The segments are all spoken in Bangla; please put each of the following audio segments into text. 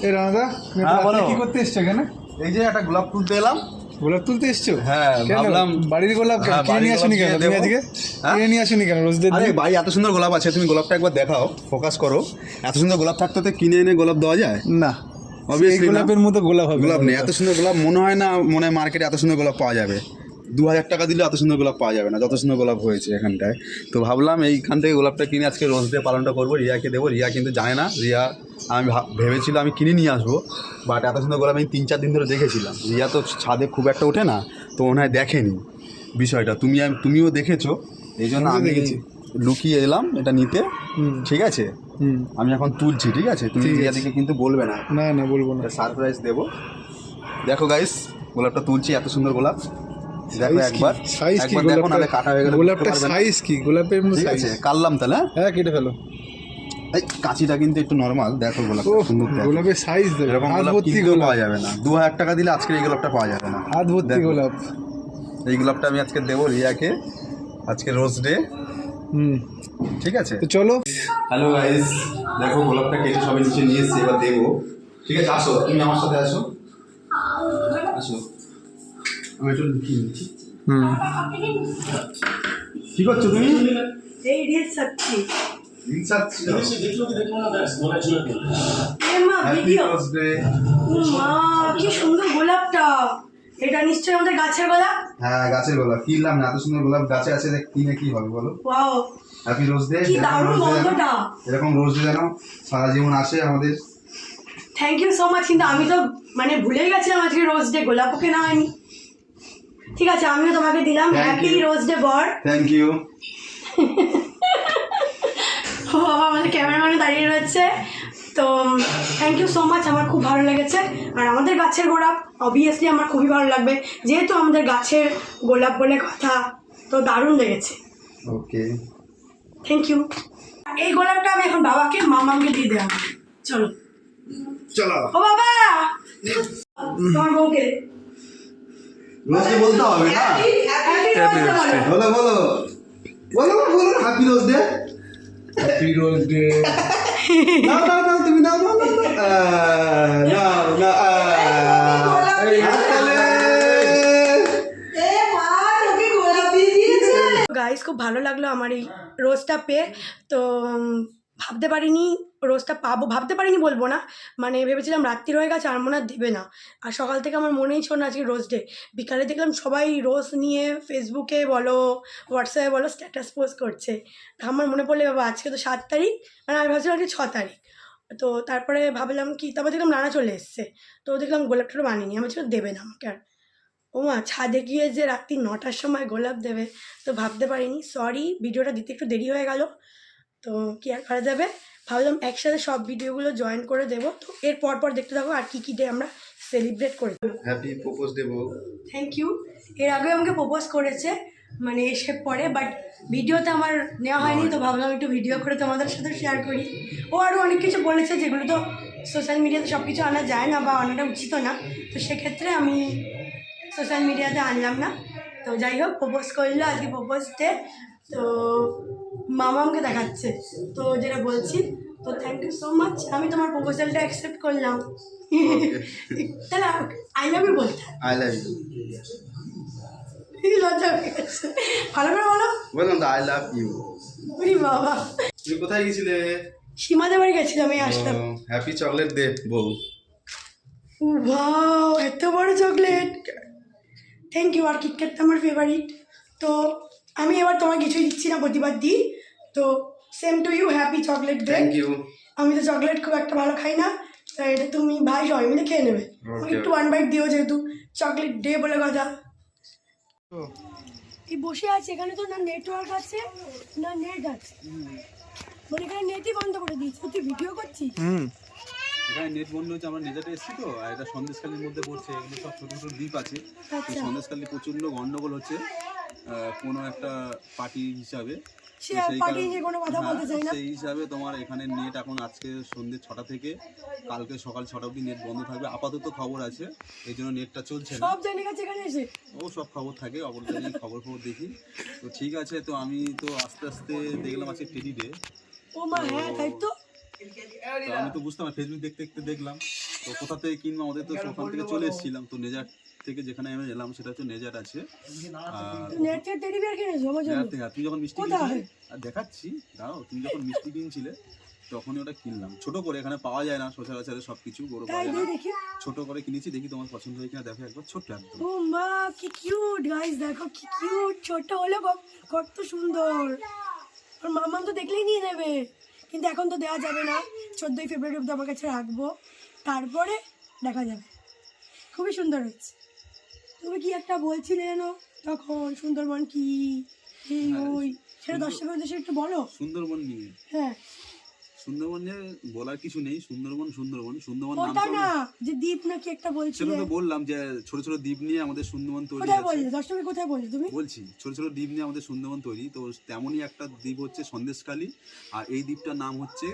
এই রানাদা কি করতে এসছো এখানে? এই যে একটা গোলাপ তুলতে এলাম। গোলাপ তুলতে এসছো? হ্যাঁ, ভাবলাম বাড়ির গোলাপ কিনে নিয়ে আসুনি কেন তুমি আজকে? কিনে নিয়ে আসুনি কেন রোজদের? আরে ভাই, এত সুন্দর গোলাপ আছে, তুমি গোলাপটা একবার দেখাও, ফোকাস করো। এত সুন্দর গোলাপ থাকতে তো কিনে এনে গোলাপ দেওয়া যায় না? অবভিয়াসলি গোলাপের মতো গোলাপ হবে? গোলাপ নেই, এত সুন্দর গোলাপ মনে হয় না, মনে হয় মার্কেটে এত সুন্দর গোলাপ পাওয়া যাবে। 2000 টাকা দিলে এত সুন্দর গোলাপ পাওয়া যাবে না, যত সুন্দর গোলাপ হয়েছে এখানটায়। তো ভাবলাম এইখান থেকে গোলাপটা কিনে আজকে রোজ ডে পালনটা করবো, রিয়াকে দেবো। রিয়া কিন্তু জানে না, রিয়া আমি ভেবেছিল আমি কিনে নিয়ে আসবো, বাট এত সুন্দর গোলাপ আমি 3-4 দিন ধরে দেখেছিলাম। রিয়া তো ছাদে খুব একটা ওঠে না, তো মনে হয় দেখেনি বিষয়টা। তুমিও দেখেছো, এই জন্য আমি লুকিয়ে এলাম এটা নিতে। ঠিক আছে, আমি এখন তুলছি। ঠিক আছে, তুমি রিয়াদিকে কিন্তু বলবে না। না না, বলবো না, সারপ্রাইজ দেবো। দেখো গাইস, গোলাপটা তুলছি, এত সুন্দর গোলাপ। দেখো একবার সাইজ কি দেখো, নাহলে কাটা হয়ে গেলে গোলাপটা সাইজ কি? গোলাপের মতো ঠিক আছে, কাটলাম তাহলে। হ্যাঁ, কেটে ফেলো। এই কাঁচিটা কিন্তু একটু নরমাল। দেখো গোলাপটা সুন্দর, গোলাপের সাইজ এরকম হাত গোলাপ ভর্তি পাওয়া যাবে না। 2000 টাকা দিলে আজকে এই গোলাপটা পাওয়া যাবে না। হাত ভর্তি গোলাপ। এই গোলাপটা আমি আজকে দেবো রিয়াকে, আজকে রোজ ডে। ঠিক আছে, তো চলো। হ্যালো গাইস, দেখো গোলাপটা কেটে সবাই নিচে নিয়ে এসেছি, এবার দেবো। ঠিক আছে, আসো, তুমি আমার সাথে আসো। আমি একটু লুকিয়ে নিচ্ছি। কি করছো তুমি? এই রিলস ছাড়ছি। রিলস ছাড়ছি? মা ভিডিও। মা কি সুন্দর গোলাপটা! এটা নিশ্চয়ই আমাদের গাছের গোলাপ। হ্যাঁ, গাছের গোলাপ। কিনলাম না, এত সুন্দর গোলাপ গাছে আছে, কিনে কি হবে বলো? Wow, happy rose day. কি দারুণ গন্ধটা! এরকম রোজ ডে যেন সারা জীবন আসে আমাদের। Thank you so much. কিন্তু আমি তো ভুলেই গেছিলাম আজকে রোজ ডে, গোলাপও কেনা হয়নি। ঠিক আছে, আমিও তোমাকে দিলাম হ্যাপি রোজ ডে বর। Thank you. ও বাবা, আমাদের ক্যামেরাম্যানে দাঁড়িয়ে রয়েছে। তো থ্যাংক ইউ সো মাচ, আমার খুব ভালো লেগেছে। আর আমাদের গাছের গোলাপ অবভিয়াসলি আমার খুবই ভালো লাগবে, যেহেতু আমাদের গাছের গোলাপ বলে কথা। তো দারুণ লেগেছে। ওকে, থ্যাংক ইউ। এই গোলাপটা আমি এখন বাবাকে মামাকে দিয়ে দেওয়া। চলো চলো। ও বাবা, তোমার বউকে রোজ ডে বলতে হবে না? বলো বলো বলো বলো, happy rose day. Happy rose day. না না না, তুমি নাও নাও নাও না। গাইস, খুব ভালো লাগলো আমার এই রোজটা পেয়ে। তো ভাবতে পারিনি রোজটা পাবো, ভাবতে পারিনি বলবো না, ভেবেছিলাম রাত্রির হয়ে গেছে আর মনে হয় দেবে না। আর সকাল থেকে আমার মনেই ছিল না আজকে রোজ ডে। বিকালে দেখলাম সবাই রোজ নিয়ে ফেসবুকে বলো, হোয়াটসঅ্যাপে বলো, স্ট্যাটাস পোস্ট করছে। আমার মনে পড়লে বাবা আজকে তো 7 তারিখ, আমি ভাবছিলাম আজকে 6 তারিখ। তো তারপরে ভাবলাম কি, তারপর দেখলাম রানা চলে এসছে। তো দেখলাম গোলাপটা বানিয়ে আমি ছিল দেবে না আমাকে। আর ও মা, ছাদে গিয়ে যে রাত্রি 9টার সময় গোলাপ দেবে, তো ভাবতে পারিনি। সরি, ভিডিওটা দিতে একটু দেরি হয়ে গেল। তো কি আর করা যাবে, ভাবলাম একসাথে সব ভিডিওগুলো জয়েন করে দেবো। তো এর পর দেখতে থাকো আর কী ডে আমরা সেলিব্রেট করে দেবো। হ্যাপি প্রপোজ ডে বউ। Thank you. এর আগে আমাকে প্রপোজ করেছে, এসে পরে, বাট ভিডিওতে আমার নেওয়া হয়নি। তো ভাবলাম একটু ভিডিও করে তোমাদের সাথে শেয়ার করি। ও আরও অনেক কিছু বলেছে, যেগুলো তো সোশ্যাল মিডিয়াতে সব কিছু আনা যায় না বা আনাটা উচিত না। তো সেক্ষেত্রে আমি সোশ্যাল মিডিয়াতে আনলাম না। তো যাই হোক, প্রপোজ করলো আজকে, প্রপোজ ডে। তো মামা আমাকে দেখাচ্ছে, তো যেটা বলছি। তো থ্যাংক ইউ সো মাচ, আমি তোমার প্রপোজালটা অ্যাকসেপ্ট করলাম। তাহলে আই লাভ ইউ বলতে। I love you. লজ্জা হয়ে গেছে, ভালো করে বলো। বললাম তো আই লাভ ইউ। বাবা, তুমি কোথায় গেছিলে? সীমাদের বাড়ি গেছিলাম, আমি আসলাম। হ্যাপি চকলেট ডে বউ। ওয়াও, এত বড় চকলেট! Thank you. আর কিটক্যাটটা আমার ফেভারিট। তো আমি এবার তোমার কিছুই দিচ্ছি না, প্রতিবার দিই। তো same to you, happy chocolate day. Thank you. আমি তো চকলেট খুব একটা ভালো খাই না, তাই এটা তুমি ভাই সবাই মিলে খেয়ে নেবে। আমাকে একটু 1 বাইট দিও, যেহেতু চকলেট ডে বলে কথা। এই বসে আছে এখানে, তো না নেটওয়ার্ক আছে না নেট আছে, এখানে নেটই বন্ধ করে দিয়েছি। তুই ভিডিও করছিস? এখানে নেট বন্ধ হচ্ছে, আমরা নেজাতে এসেছি তো। আর এটা সন্দেশখালির মধ্যে পড়ছে, এগুলো সব ছোটো ছোটো দ্বীপ আছে। তো সন্দেশখালি প্রচণ্ড গন্ডগোল হচ্ছে কোনো একটা পার্টি হিসাবে। সেই হিসাবে তোমার এখানে নেট এখন আজকে সন্ধ্যে 6টা থেকে কালকে সকাল 6টা অবধি নেট বন্ধ থাকবে আপাতত খবর আছে, এই জন্য নেটটা চলছে না। ও সব খবর থাকে, অবশ্যই খবর দেখি। তো ঠিক আছে, তো আমি তো আস্তে আস্তে দেখলাম আজকে টেডি ডে। ও মা, হ্যাঁ তাই তো। আমি তো বুঝতাম, ফেসবুক দেখতে দেখতে দেখলাম। তো কোথা থেকে কিনবো, আমাদের তো ওখান থেকে চলে এসেছিলাম, তো নেজার থেকে যেখানে আমি এলাম সেটা হচ্ছে নেজার আছে। নেচার টেডি বিয়ার কিনেছো আমার জন্য? নেজার থেকে তুমি যখন মিষ্টি কিনছিলে, আর দেখাচ্ছি দাঁড়াও, তুমি যখন মিষ্টি কিনছিলে তখনই ওটা কিনলাম ছোট করে, এখানে পাওয়া যায় না সচরাচর সব কিছু, বড় পাওয়া তাই যায় না, দেখি। ছোট করে কিনেছি, দেখি তোমার পছন্দ হয় কিনা দেখো একবার, ছোট্ট একদম। ও মা কি কিউট গাইস, দেখো কি কিউট, ছোট হলে কত সুন্দর। আর মামাম তো দেখলেই নিয়ে নেবে, কিন্তু এখন তো দেওয়া যাবে না, 14ই ফেব্রুয়ারি অব্দি আমার কাছে রাখবো, তারপরে দেখা যাবে। খুবই সুন্দর হয়েছে। তুমি কি একটা বলছিলে জানো তখন, সুন্দরবন কি এই ওই, সেটা দর্শকের উদ্দেশ্যে একটু বলো। সুন্দরবন নিয়ে, হ্যাঁ সুন্দরবন নিয়ে বলার কিছু নেই, সুন্দরবন সুন্দরবন সুন্দরবন ওটা নামটা না, যে দ্বীপ নাকি একটা সেটা বলছিলে, তো বললাম যে ছোট ছোট দ্বীপ নিয়ে আমাদের সুন্দরবন তৈরি কোথায় আছে। বললে দর্শকের কোথায় বললে তুমি? বলছি ছোট ছোট দ্বীপ নিয়ে আমাদের সুন্দরবন তৈরি, তো তেমনই একটা দ্বীপ হচ্ছে সন্দেশখালী, আর এই দ্বীপটার নাম হচ্ছে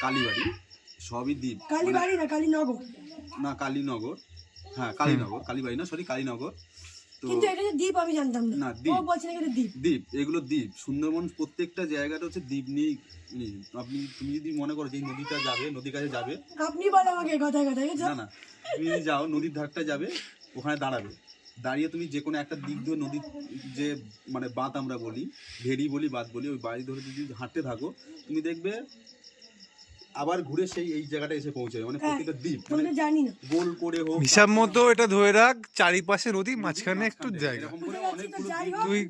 কালীবাড়ি। সবই দ্বীপ, কালীবাড়ি না কালীনগর? না কালীনগর, হ্যাঁ কালীনগর, কালীবাড়ি না সরি কালীনগর। তো কিন্তু এটা যে দ্বীপ আমি জানতাম না। না, ও দ্বীপ। বলছে নাকি এটা দ্বীপ। দ্বীপ, এগুলো দ্বীপ। সুন্দরবন প্রত্যেকটা জায়গাটা হচ্ছে দ্বীপ নিয়ে। তুমি যদি মনে করো যে এই নদীটা যাবে, নদীর কাছে যাবে, আপনি বলো আমাকে কথায় কথায় না না, তুমি যদি যাও নদীর ধারটা যাবে, ওখানে দাঁড়াবে, দাঁড়িয়ে তুমি যে কোনো একটা দিক দিয়ে নদীর যে মানে বাঁধ আমরা বলি, ভেড়ি বলি, বাঁধ বলি, ওই বাড়ি ধরে যদি হাঁটতে থাকো তুমি দেখবে আবার ঘুরে সেই এই জায়গাটা এসে পৌঁছাবে, মানে প্রত্যেকটা দ্বীপ মানে আমি জানি না। গোল করে হোক, হিসাব মতো এটা ধরে রাখ, চারিপাশে নদী, মাঝখানে একটু জায়গা, এরকম করে অনেকগুলো যাই দ্বীপ। হোক, তুই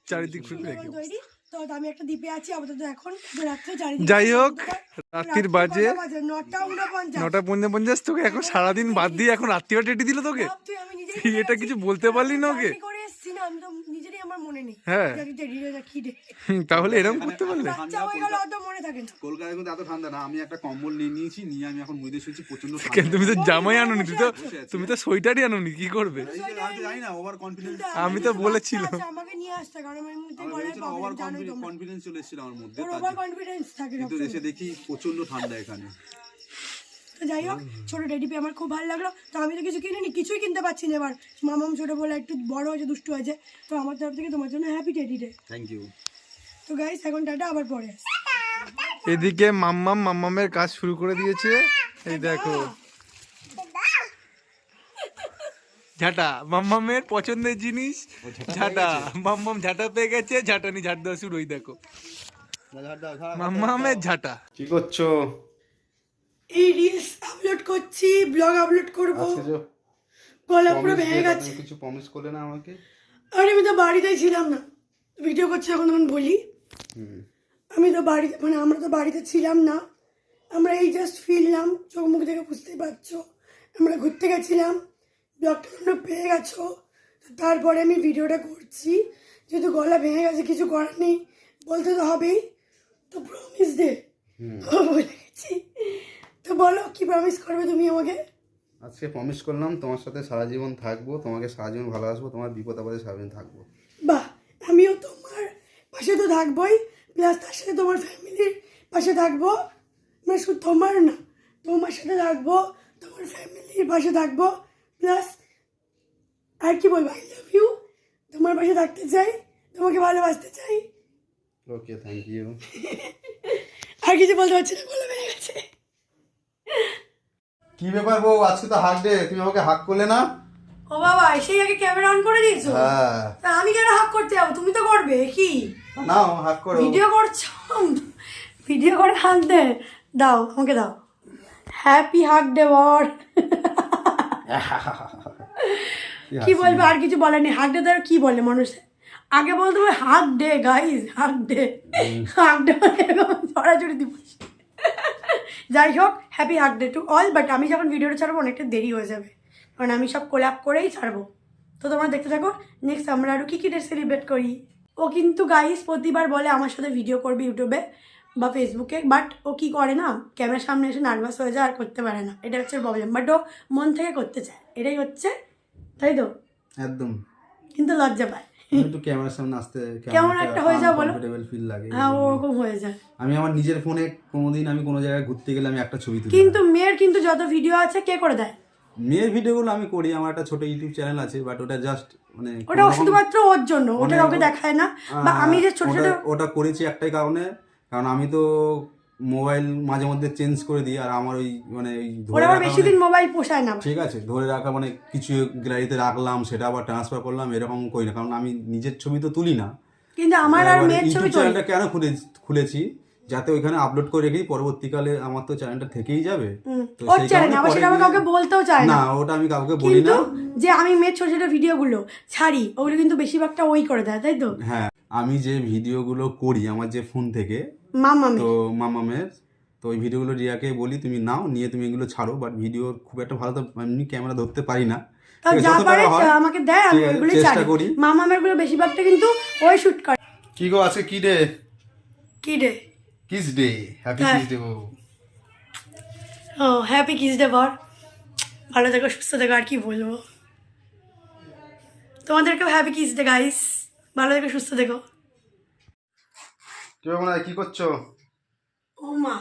চারিদিক ঘুরে সুন্দরবন দেখি। তৈরি। তো আমি একটা দ্বীপে আছি আপাতত এখন, রাত্রে চারিদিকে। যাই হোক, রাত্রির বাজে 9:49। 9:50, তোকে এখন সারাদিন বাদ দিয়ে এখন রাত্রিও টেটি দিল তোকে। আমি নিজেই তুই এটা কিছু বলতে পারলি না ওকে? জার্নি করে এসেছি না, আমি তো নিজেরই আমার মনে নেই। হ্যাঁ। জানি টেডিটা কি দে। তাহলে এরকম করতে পারলে? বাচ্চা হয়ে গেল অত মনে থাকে না। কলকাতায় কিন্তু এত ঠান্ডা না, আমি একটা কম্বল নিয়ে নিয়েছি, নিয়ে আমি এখন মুইতে শুয়েছি, প্রচন্ড কেন, ঠান্ডা। তুমি তো জামাই আনোনি, তুমি তো সোয়েটারই আনোনি, কি করবে? এই যে আমি তো জানি না, ওভার কনফিডেন্স, আমি তো বলেছিলাম। আচ্ছা, আমাকে নিয়ে আসতে, কারণ আমি মুহূর্তে আমি গলায় ভেবেছিলাম ওভার প্রবলেম জানোই তোমরা। কনফিডেন্স চলে এসেছিল আমার মধ্যে, ওর তার ওভার জন্য। কনফিডেন্স থাকে কিন্তু সবসময়। এসে দেখি প্রচন্ড ঠান্ডা এখানে। তো যাই হোক, ছোট টেডি পেয়ে আমার খুব ভালো লাগলো। তো আমি তো কিছু কিনিনি, কিছুই কিনতে পারছি না এবার। মামাম ছোট বলে একটু বড় হয়েছে, দুষ্টু হয়েছে। তো আমার তরফ থেকে তোমার জন্য happy teddy day. Thank you. তো গাইস এখন টাটা, আবার পরে আসি। এদিকে মাম্মামের কাজ শুরু করে দিয়েছে, এই দেখো ঝাঁটা, মাম্মামের পছন্দের জিনিস ঝাঁটা। মাম্মাম ঝাঁটা পেয়ে গেছে, ঝাঁটা নিয়ে ঝাঁট দেওয়া শুরু। ওই দেখো মাম্মামের ঝাঁটা। কি করছো? এই রিলস আপলোড করছি, ব্লগ আপলোড করবো। গলা পুরো ভেঙে গেছে। কিছু প্রমিস করলে না আমাকে? আর আমি তো বাড়িতেই ছিলাম না, ভিডিও করছি এখন তখন বলি। আমি তো বাড়িতে, মানে আমরা তো বাড়িতে ছিলাম না, আমরা এই জাস্ট ফিরলাম, চোখ মুখ দেখে বুঝতেই পারছো। আমরা ঘুরতে গেছিলাম, ব্লগটা তোমরা পেয়ে গেছো। তো তারপরে আমি ভিডিওটা করছি, যেহেতু গলা ভেঙে গেছে, কিছু করার নেই, বলতে তো হবেই। তো প্রমিস দে, বলে গেছি। তো বলো কি প্রমিস করবে তুমি আমাকে? আজকে প্রমিস করলাম তোমার সাথে সারা জীবন থাকবো, তোমাকে সারা জীবন ভালোবাসবো, তোমার বিপদ আপদে সারা জীবন থাকবো। বাহ, আমিও তোমার পাশে তো থাকবোই, প্লাস তার সাথে তোমার ফ্যামিলির পাশে থাকবো। মানে শুধু তোমার না, তোমার সাথে থাকবো, তোমার ফ্যামিলির পাশে থাকবো, প্লাস আর কি বলবো, আই লাভ ইউ। তোমার পাশে থাকতে চাই, তোমাকে ভালোবাসতে চাই। ওকে, থ্যাংক ইউ। আর কিছু বলতে পারছি না, বলে বেড়ে গেছে। কি ব্যাপার বউ, আজকে তো হাক ডে, তুমি আমাকে হাক করলে না? ও বাবা, সেই আগে ক্যামেরা অন করে দিয়েছো? হ্যাঁ। তা আমি কেন হাক করতে যাবো, তুমি তো করবে কি? নাও হাক করো। ভিডিও করছো, ভিডিও করে হাক দে, দাও আমাকে দাও। হ্যাপি হাক ডে বর। কি বলবে, আর কিছু বলেনি। হাক ডে তো আর কি বলে মানুষ, আগে বলতে হবে hug day guys, hug day. Hug day ছড়াছড়ি দিবস। যাই হোক, happy hug day to all. But আমি যখন ভিডিওটা ছাড়বো অনেকটা দেরি হয়ে যাবে, কারণ আমি সব কোল্যাপ করেই ছাড়বো। তো তোমরা দেখতে থাকো, নেক্সট আমরা আরও কী কী ডে সেলিব্রেট করি। ও কিন্তু গাইস প্রতিবার বলে আমার সাথে ভিডিও করবে ইউটিউবে বা ফেসবুকে, বাট ও কি করে না, ক্যামেরার সামনে এসে নার্ভাস হয়ে যায় আর করতে পারে না, এটা হচ্ছে প্রবলেম। বাট ও মন থেকে করতে চায়, এটাই হচ্ছে, তাই তো? একদম। কিন্তু লজ্জা পায়। একটু ক্যামেরার সামনে আসতে কেমন একটা হয়ে যাও বলো, কমফোর্টেবল ফিল লাগে। হ্যাঁ ওরকম হয়ে যায়। আমি আমার নিজের ফোনে কোনোদিন আমি কোনো জায়গায় ঘুরতে গেলে আমি একটা ছবি তুলি। কিন্তু মেয়ের কিন্তু যত ভিডিও আছে কে করে দেয়? মেয়ের ভিডিওগুলো আমি করি, আমার একটা ছোট ইউটিউব চ্যানেল আছে, বাট ওটা জাস্ট মানে ওটা শুধুমাত্র ওর জন্য, ওটা কাউকে দেখায় না। বা আমি যে ছোট ছোট ওটা করেছি একটাই কারণে, কারণ আমি তো মোবাইল মাঝে মধ্যে চেঞ্জ করে দিই, আর আমার ওই মানে ওই ওরা ধরে আবার রাখা বেশি দিন মোবাইল পোষায় না। ঠিক আছে, ধরে রাখা মানে কিছু গ্যালারিতে রাখলাম সেটা আবার ট্রান্সফার করলাম এরকম করি না, কারণ আমি নিজের ছবি তো তুলি না। কিন্তু আমার আর মেয়ের ছবি ইউটিউব চ্যানেলটা কেন খুলেছি, যাতে ওইখানে আপলোড করে রেখেই পরবর্তীকালে আমার তো চ্যানেলটা থেকেই যাবে। তো ওর সেই চ্যানেল কারণে আবার পরে সেটা আমার কাউকে বলতেও চায় না, না। ওটা আমি কাউকে বলি কিন্তু না। যে আমি মেয়ের ছোট ছোট ভিডিওগুলো ছাড়ি ওগুলো কিন্তু বেশিরভাগটা ওই করে দেয়, তাই তো? হ্যাঁ, আমি যে ভিডিওগুলো করি আমার যে ফোন থেকে, মামামে তো মামামের, তো ওই ভিডিওগুলো রিয়াকে বলি তুমি নাও, নিয়ে তুমি এগুলো ছাড়ো, বাট ভিডিও খুব একটা ভালো তো এমনি ক্যামেরা ধরতে পারি না, তাও ঠিক আছে, যা যতটা পারে হয় আমাকে দেয়, আমি ঠিক আছে, ওইগুলো চেষ্টা ছাড়ি। করি। মামামের গুলো বেশিরভাগটা কিন্তু ওই শুট করে। কি গো আজকে কি ডে? কি রে? কিস ডে, হ্যাপি হ্যাঁ। Kiss day. ও হ্যাপি কিস ডে বর। ভালো থেকো, সুস্থ থেকো, আর কি বলবো। তোমাদেরকেও হ্যাপি কিস ডে গাইস। ভালো থেকো, সুস্থ থেকো। কি মনে হয় কি করছো? ও মা,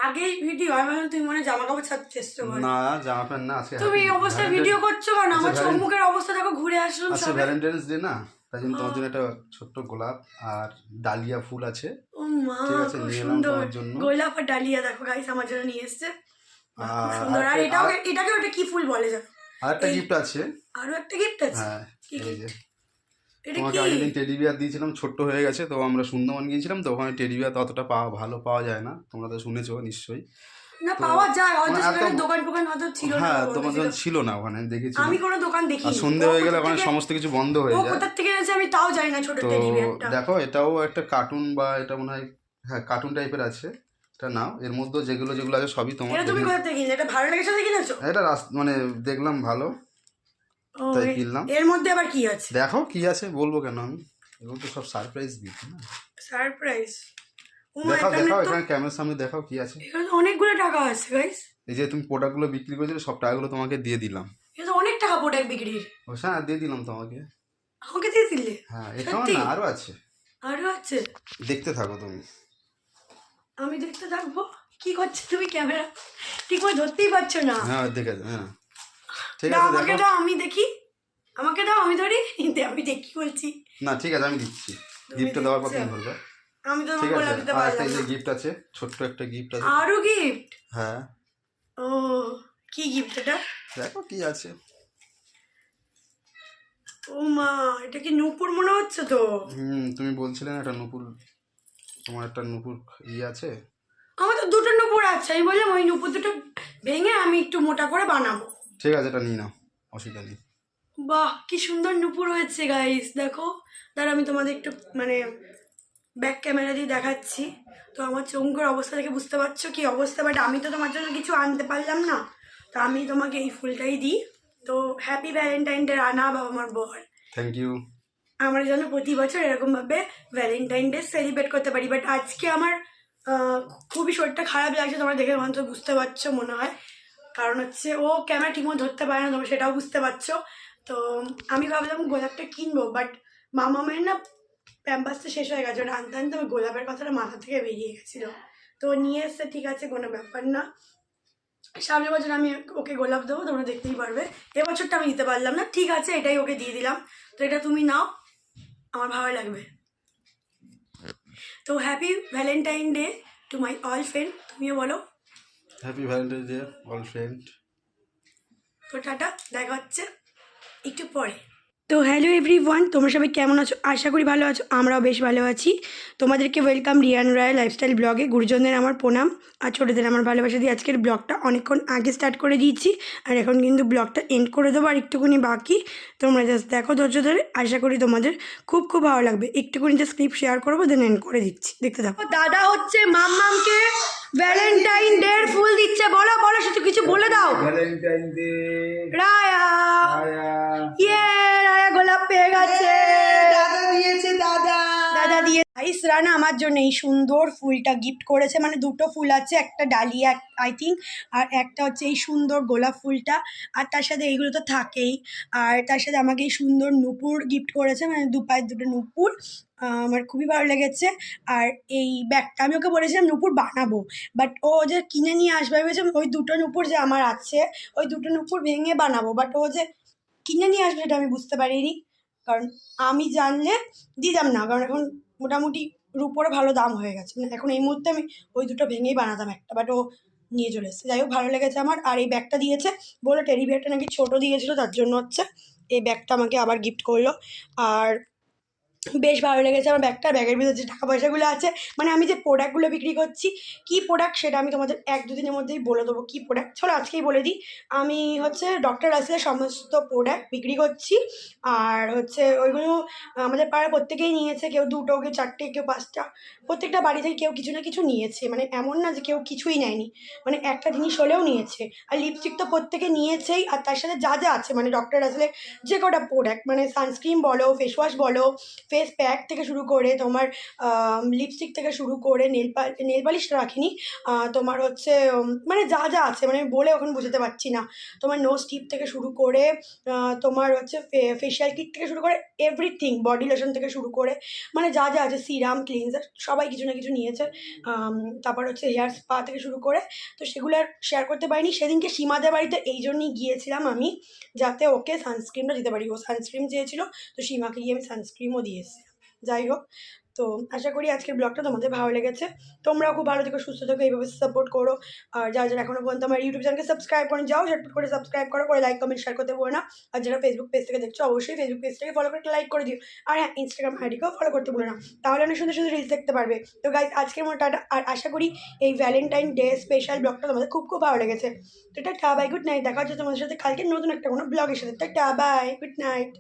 আগেই ভিডিও আমি ভাবলাম তুমি মনে হয় জামা কাপড় ছাড়তে চেষ্টা করো। না জামা প্যান্ট না, আজকে তুমি এই অবস্থায় ভিডিও করছো কেন? আমার চোখ মুখের অবস্থা দেখো, ঘুরে আসলাম আজকে সবে। ভ্যালেন্টাইন্স ডে না, তাই জন্য তোমার জন্য একটা ছোট্ট গোলাপ আর ডালিয়া ফুল আছে। ও মা, ঠিক আছে, খুব নিয়ে এলাম সুন্দর তোমার জন্য। গোলাপ আর ডালিয়া দেখো গাইস আমার জন্য নিয়ে এসছে। খুব আর সুন্দর। আর এটাকে ওটা কি ফুল বলে জানো? আরেকটা গিফট আছে। আরো একটা গিফট আছে। হ্যাঁ, কি এই যে এটা তোমাকে কি? আগের দিন টেডি বিয়ার দিয়েছিলাম, ছোট্ট হয়ে গেছে, তো আমরা সুন্দরবন গিয়েছিলাম, তো ওখানে টেডি বিয়ার অতটা ভালো পাওয়া যায় না, তোমরা তো শুনেছো নিশ্চয়ই। না পাওয়া যায় হয়তো, মানে সেখানে এত- দোকান টোকান হয়তো ছিল না। হ্যাঁ, বন্ধ তোমার ছিল। ছিল না ওখানে, দেখেছি। আমি কোনো দোকান আর দেখিনি। সন্ধে ও হয়ে গেলে কোথা ওখানে থেকে- সমস্ত কিছু বন্ধ হয়ে ও যায়। কোথা থেকে এনেছে আমি তাও জানি না, ছোট তো টেডি বিয়ারটা। দেখো, এটাও একটা কার্টুন, বা এটা মনে হয় হ্যাঁ কার্টুন টাইপের আছে। এটা নাও, এর মধ্যে যেগুলো যেগুলো আছে সবই তোমার। এটা তুমি কোথা থেকে কিনলে? এটা ভালো লেগেছে দেখে কিনেছো? এটা মানে দেখলাম ভালো, ও, তাই কিনলাম। এর মধ্যে আবার কি আছে? দেখো কি আছে, বলবো কেন আমি, এগুলো তো সব সারপ্রাইজ গিফট না। সারপ্রাইজ। ও মা, দেখাও এখানে দেখাও, তো এখানে ক্যামেরার সামনে দেখাও কি আছে। এখানে তো অনেকগুলো টাকা আছে গাইস। এই যে তুমি প্রোডাক্টগুলো বিক্রি করেছিলে, সব টাকাগুলো তোমাকে দিয়ে দিলাম। এটা তো অনেক টাকা প্রোডাক্ট বিক্রির। ও হ্যাঁ, দিয়ে দিলাম তোমাকে। আমাকে দিয়ে দিলে? হ্যাঁ, এটাও সত্যি? না, আরো আছে, আরো আছে? দেখতে থাকো তুমি। আমি দেখতে থাকবো? কি করছো তুমি? ক্যামেরা ঠিক মতো ধরতেই পারছো না। হ্যাঁ দেখে, হ্যাঁ ঠিক দাও আছে, আমাকে, দেখো। দাও আমি দেখি। আমাকে দাও আমি ধরি। আমি দেখি বলছি। না ঠিক আছে, আমি দিচ্ছি, গিফটটা দেওয়ার পর তুমি ধরবে। আমি তো ঠিক তোমার গোলাপ আছে, দিতে আর একটা পারলাম এই যে না। গিফট আছে, ছোট্ট একটা গিফট আছে। আরো গিফট? হ্যাঁ, ও, কি গিফট এটা? দেখো কি আছে। ও মা, এটা কি নূপুর মনে হচ্ছে তো? তুমি বলছিলে না একটা নূপুর, তোমার একটা নূপুর আছে। আমার তো দুটো নূপুর আছে, আমি বললাম ওই নূপুর দুটো ভেঙে আমি একটু মোটা করে বানাবো। ঠিক আছে, এটা নিয়ে নাও, অসুবিধা নেই। বাহ, কি সুন্দর নূপুর হয়েছে গাইস, দেখো। দাঁড়া আমি তোমাদের একটু মানে ব্যাক ক্যামেরা দিয়ে দেখাচ্ছি। তো আমার চোখের অবস্থা দেখে বুঝতে পারছো কি অবস্থা, বাট আমি তো তোমার জন্য কিছু আনতে পারলাম না, তো আমি তোমাকে এই ফুলটাই দিই। তো হ্যাপি ভ্যালেন্টাইন ডে রানা, বাবা আমার বর। Thank you. আমরা যেন প্রতি বছর এরকমভাবে ভ্যালেন্টাইন ডে সেলিব্রেট করতে পারি। বাট আজকে আমার খুবই শরীরটা খারাপ লাগছে, তোমরা দেখে মনে বুঝতে পারছো মনে হয়, কারণ হচ্ছে ও ক্যামেরা ঠিকমতো ধরতে পারে না, তোমরা সেটাও বুঝতে পারছো। তো আমি ভাবলাম গোলাপটা কিনবো, বাট মামামের না প্যাম্পাসটা শেষ হয়ে গেছে, ওটা আনতে আনতে ওই গোলাপের কথাটা মাথা থেকে বেরিয়ে গেছিলো। তো নিয়ে এসছে, ঠিক আছে, কোনো ব্যাপার না। সামনের বছর আমি ওকে গোলাপ দেবো, তোমরা দেখতেই পারবে। এবছরটা আমি দিতে পারলাম না, ঠিক আছে, এটাই ওকে দিয়ে দিলাম। তো এটা তুমি নাও, আমার ভালো লাগবে। তো happy Valentine day to my all friend. তুমিও বলো। Happy Valentine day all friend. তো টাটা, দেখা হচ্ছে একটু পরে। তো হ্যালো এভরিওয়ান, তোমরা সবাই কেমন আছো? আশা করি ভালো আছো, আমরাও বেশ ভালো আছি। তোমাদেরকে ওয়েলকাম রিয়ান রায় লাইফস্টাইল ব্লগে। গুরুজনদের আমার প্রণাম আর ছোটোদের আমার ভালোবাসা দিয়ে আজকের ব্লগটা অনেকক্ষণ আগে স্টার্ট করে দিয়েছি, আর এখন কিন্তু ব্লগটা এন্ড করে দেবো, আর একটুখানি বাকি। তোমরা জাস্ট দেখো ধৈর্য ধরে, আশা করি তোমাদের খুব খুব ভালো লাগবে। একটুখানি জাস্ট ক্লিপ শেয়ার করবো, দেন এন্ড করে দিচ্ছি, দেখতে থাকো। দাদা হচ্ছে মাম্মামকে ভ্যালেন্টাইন ডে ফুল দিচ্ছে। বলো বলো, সেটা কিছু বলে দাও। ভ্যালেন্টাইন ডে রায়া, ইয়ে রায়া গোলাপ পেয়ে গেছে। দাদা দিয়েছে, দাদা দাদা দিয়ে আইস রানা আমার জন্য এই সুন্দর ফুলটা গিফট করেছে। মানে দুটো ফুল আছে, একটা ডালিয়া আই থিঙ্ক, আর একটা হচ্ছে এই সুন্দর গোলাপ ফুলটা। আর তার সাথে এইগুলো তো থাকেই, আর তার সাথে আমাকে এই সুন্দর নূপুর গিফট করেছে, মানে দু পায়ের দুটো নূপুর। আমার খুবই ভালো লেগেছে। আর এই ব্যাগটা আমি ওকে বলেছিলাম নূপুর বানাবো, বাট ও যে কিনে নিয়ে আসবে, ভেবেছিলাম ওই দুটো নূপুর যে আমার আছে ওই দুটো নূপুর ভেঙে বানাবো, বাট ও যে কিনে নিয়ে আসবে সেটা আমি বুঝতে পারিনি। কারণ আমি জানলে দিতাম না, কারণ এখন মোটামুটি রুপোরে ভালো দাম হয়ে গেছে, মানে এখন এই মুহূর্তে আমি ওই দুটো ভেঙেই বানাতাম একটা, বাট ও নিয়ে চলে এসেছে। যাই হোক, ভালো লেগেছে আমার। আর এই ব্যাগটা দিয়েছে, বলে টেডি বিয়ারটা নাকি ছোটো দিয়েছিলো, তার জন্য হচ্ছে এই ব্যাগটা আমাকে আবার গিফট করলো। আর বেশ ভালো লেগেছে আমার ব্যাগটা। ব্যাগের ভিতরে যে টাকা পয়সাগুলো আছে, মানে আমি যে প্রোডাক্টগুলো বিক্রি করছি, কী প্রোডাক্ট সেটা আমি তোমাদের 1-2 দিনের মধ্যেই বলে দেবো কী প্রোডাক্ট। চলো আজকেই বলে দিই, আমি হচ্ছে ডক্টর রাসেলের সমস্ত প্রোডাক্ট বিক্রি করছি। আর হচ্ছে ওইগুলো আমাদের পাড়ায় প্রত্যেকেই নিয়েছে, কেউ 2টো, কেউ 4টে, কেউ 5টা, প্রত্যেকটা বাড়ি থেকে কেউ কিছু না কিছু নিয়েছে, মানে এমন না যে কেউ কিছুই নেয়নি, মানে একটা জিনিস হলেও নিয়েছে। আর লিপস্টিক তো প্রত্যেকে নিয়েছেই, আর তার সাথে যা যা আছে মানে ডক্টর রাসেলের যে কটা প্রোডাক্ট, মানে সানস্ক্রিন বলো, ফেস ওয়াশ বলো, ফেস প্যাক থেকে শুরু করে তোমার লিপস্টিক থেকে শুরু করে নেল পালিশটা রাখিনি, তোমার হচ্ছে মানে যা যা আছে, মানে আমি বলে ওখানে বোঝাতে পারছি না, তোমার নোজ টিপ থেকে শুরু করে তোমার হচ্ছে ফেশিয়াল কিট থেকে শুরু করে এভরিথিং, বডি লোশন থেকে শুরু করে মানে যা যা আছে, সিরাম, ক্লিনজার, সবাই কিছু না কিছু নিয়েছে। তারপর হচ্ছে হেয়ার স্পা থেকে শুরু করে, তো সেগুলো আর শেয়ার করতে পারিনি। সেদিনকে সীমাদের বাড়িতে এই জন্যই গিয়েছিলাম আমি, যাতে ওকে সানস্ক্রিনটা দিতে পারি। ও সানস্ক্রিন চেয়েছিল, তো সীমাকে গিয়ে আমি সানস্ক্রিনও দিয়ে এসেছি। যাই হোক, তো আশা করি আজকের ব্লগটা তোমাদের ভালো লেগেছে। তোমরাও খুব ভালো থেকো, সুস্থ থেকো, এইভাবে সাপোর্ট করো। আর যারা যারা এখনো পর্যন্ত আমার ইউটিউব চ্যানেলকে সাবস্ক্রাইব করে যাও, ঝটপট করে সাবস্ক্রাইব করো, করে লাইক কমেন্ট শেয়ার করতে ভুলো না। আর যারা ফেসবুক পেজ থেকে দেখছো, অবশ্যই ফেসবুক পেজটাকে ফলো করে লাইক করে দিও। আর হ্যাঁ, ইনস্টাগ্রাম আইডিকেও ফলো করতে ভুলো না, তাহলে অনেক সুন্দর সুন্দর রিলস দেখতে পারবে। তো গাইজ, আজকের মতো টাটা। আর আশা করি এই ভ্যালেন্টাইন ডে স্পেশাল ব্লগটা তোমাদের খুব খুব ভালো লেগেছে। তো টাটা, বাই, গুড নাইট। দেখা হচ্ছে তোমাদের সাথে কালকে নতুন একটা কোনো ব্লগের সাথে। Tata, bye, good night.